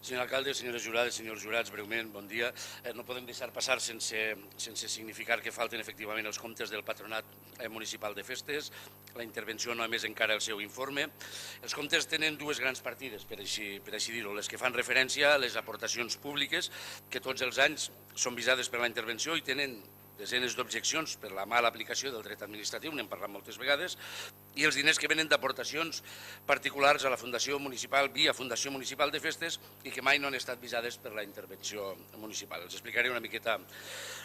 Senyor alcalde, senyores jurades, senyors jurats, breument, bon dia. No podem deixar passar sense significar que falten efectivament els comptes del Patronat Municipal de Festes. La intervenció no ha emès encara el seu informe. Els comptes tenen dues grans partides, per així dir-ho, les que fan referència a les aportacions públiques, que tots els anys són visades per la intervenció i tenen desenes d'objeccions per la mala aplicació del dret administratiu, n'hem parlat moltes vegades, i els diners que venen d'aportacions particulars a la Fundació Municipal, via Fundació Municipal de Festes, i que mai no han estat visades per la intervenció municipal. Els explicaré una miqueta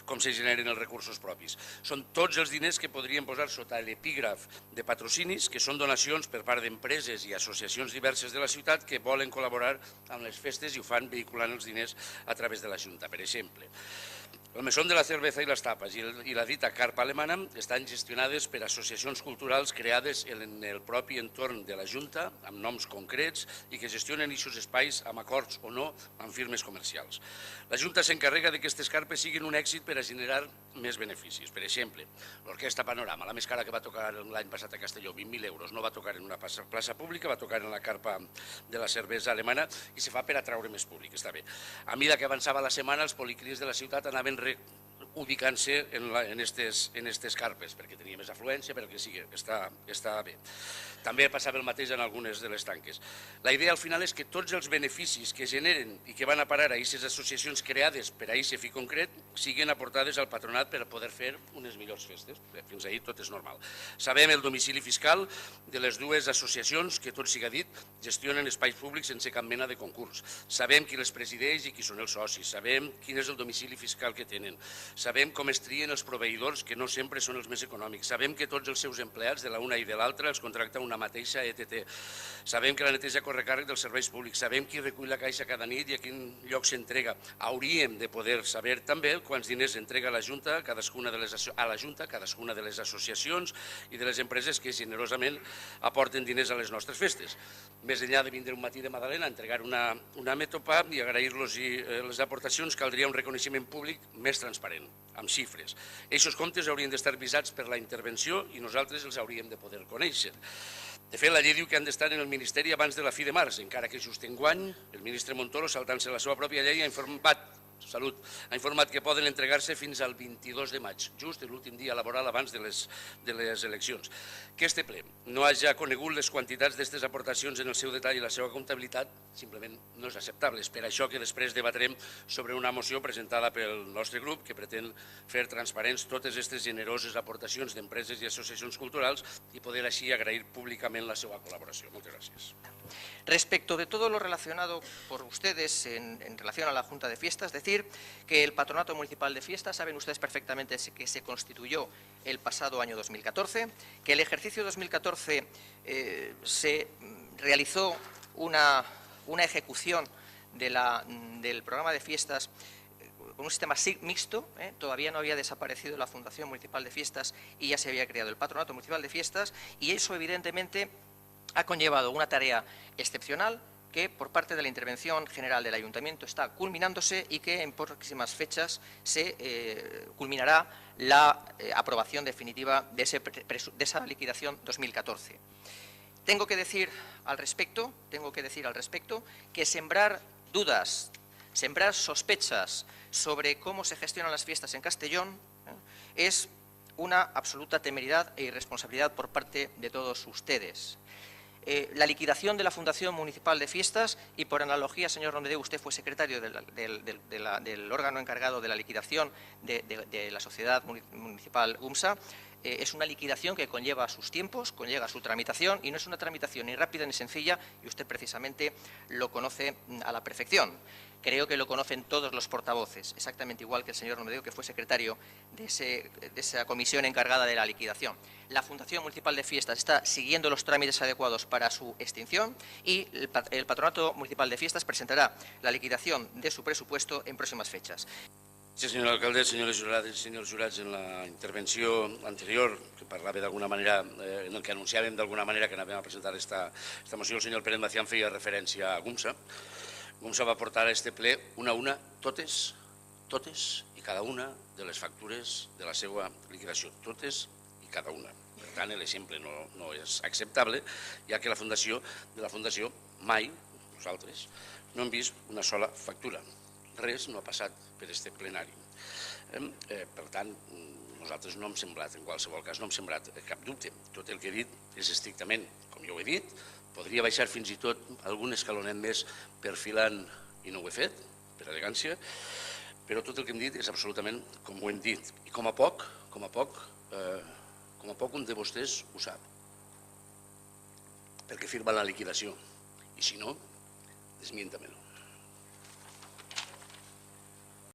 com se generen els recursos propis. Són tots els diners que podrien posar sota l'epígraf de patrocinis, que són donacions per part d'empreses i associacions diverses de la ciutat que volen col·laborar amb les festes i ho fan vehiculant els diners a través de la Junta. Per exemple, el Mesón de la Cerveza i les Tapes i la dita Carpa Alemana estan gestionades per associacions culturals creades en el propi entorn de la Junta, amb noms concrets, i que gestionen aquests espais amb acords o no amb firmes comercials. La Junta s'encarrega que aquestes carpes siguin un èxit per a generar més beneficis. Per exemple, l'Orquestra Panorama, la més cara que va tocar l'any passat a Castelló, 20.000 euros, no va tocar en una plaça pública, va tocar en la Carpa de la Cervesa Alemana i se fa per atraure més públic, està bé. A mesura que avançava la setmana, els policlinics de la ciutat anaven ubicant-se en aquestes carpes, perquè tenia més afluència, perquè sí, està bé. També passava el mateix en algunes de les tanques. La idea al final és que tots els beneficis que generen i que van a parar a aquestes associacions creades per a aquest fi concret siguin aportades al patronat per a poder fer unes millors festes. Fins ahir tot és normal. Sabem el domicili fiscal de les dues associacions que, tot siga dit, gestionen espais públics sense cap mena de concurs. Sabem qui les presideix i qui són els socis. Sabem quin és el domicili fiscal que tenen. Sabem com es trien els proveïdors, que no sempre són els més econòmics. Sabem que tots els seus empleats, de la una i de l'altra, els contracta una mateixa ETT. Sabem que la neteja corre càrrec dels serveis públics. Sabem qui recull la caixa cada nit i a quin lloc s'entrega. Hauríem de poder saber també quants diners entrega la Junta a cadascuna de les associacions i de les empreses que generosament aporten diners a les nostres festes. Més enllà de vindre un matí de Madalena a entregar una metopa i agrair-los les aportacions, caldria un reconeixement públic més transparent, amb xifres. Aquests comptes haurien d'estar visats per la intervenció i nosaltres els hauríem de poder conèixer. De fet, la llei diu que han d'estar en el Ministeri abans de la fi de març, encara que just enguany el ministre Montoro, saltant-se la seva pròpia llei, ha informat que poden entregar-se fins al 22 de maig, just l'últim dia laboral abans de les eleccions. Que este ple no hagi conegut les quantitats d'aquestes aportacions en el seu detall i la seva comptabilitat simplement no és acceptable. És per això que després debatrem sobre una moció presentada pel nostre grup que pretén fer transparents totes aquestes generoses aportacions d'empreses i associacions culturals y poder així agrair públicament la seva col·laboració. Moltes gràcies. Respecto de todo lo relacionado por ustedes en relación a la Junta de Fiestas, decir que el Patronato Municipal de Fiestas, saben ustedes perfectamente que se constituyó el pasado año 2014, que el ejercicio 2014 se realizó una ejecución del programa de fiestas con un sistema mixto, todavía no había desaparecido la Fundación Municipal de Fiestas y ya se había creado el Patronato Municipal de Fiestas, y eso evidentemente ha conllevado una tarea excepcional que por parte de la intervención general del Ayuntamiento está culminándose y que en próximas fechas se culminará la aprobación definitiva de esa liquidación 2014. Tengo que decir al respecto que sembrar dudas, sembrar sospechas sobre cómo se gestionan las fiestas en Castellón es una absoluta temeridad e irresponsabilidad por parte de todos ustedes. La liquidación de la Fundación Municipal de Fiestas, y por analogía, señor Nomdedeu, usted fue secretario del órgano encargado de la liquidación de la Sociedad Municipal UMSA, es una liquidación que conlleva sus tiempos, conlleva su tramitación, y no es una tramitación ni rápida ni sencilla, y usted precisamente lo conoce a la perfección. Creo que lo conocen todos los portavoces, exactamente igual que el señor Nomdedeu, que fue secretario de esa comisión encargada de la liquidación. La Fundación Municipal de Fiestas está siguiendo los trámites adecuados para su extinción y el Patronato Municipal de Fiestas presentará la liquidación de su presupuesto en próximas fechas. Sí, senyor alcalde, senyores jurades i senyors jurats, en la intervenció anterior, que parlava d'alguna manera, en el que anunciàvem d'alguna manera que anàvem a presentar esta moció, el senyor Pérez Macián feia referència a GUMSA. GUMSA va portar a este ple una a una totes i cada una de les factures de la seva liquidació, totes i cada una. Per tant, l'exemple no és acceptable, ja que la Fundació mai nosaltres, no hem vist una sola factura. Res no ha passat per aquest plenari. Per tant, nosaltres no hem semblat, en qualsevol cas, no hem semblat cap dubte. Tot el que he dit és estrictament, com jo ho he dit, podria baixar fins i tot algun escalonet més perfilant, i no ho he fet, per elegància, però tot el que hem dit és absolutament com ho hem dit. I com a poc un de vostès ho sap, perquè firma la liquidació. I si no, desmienta-me-lo.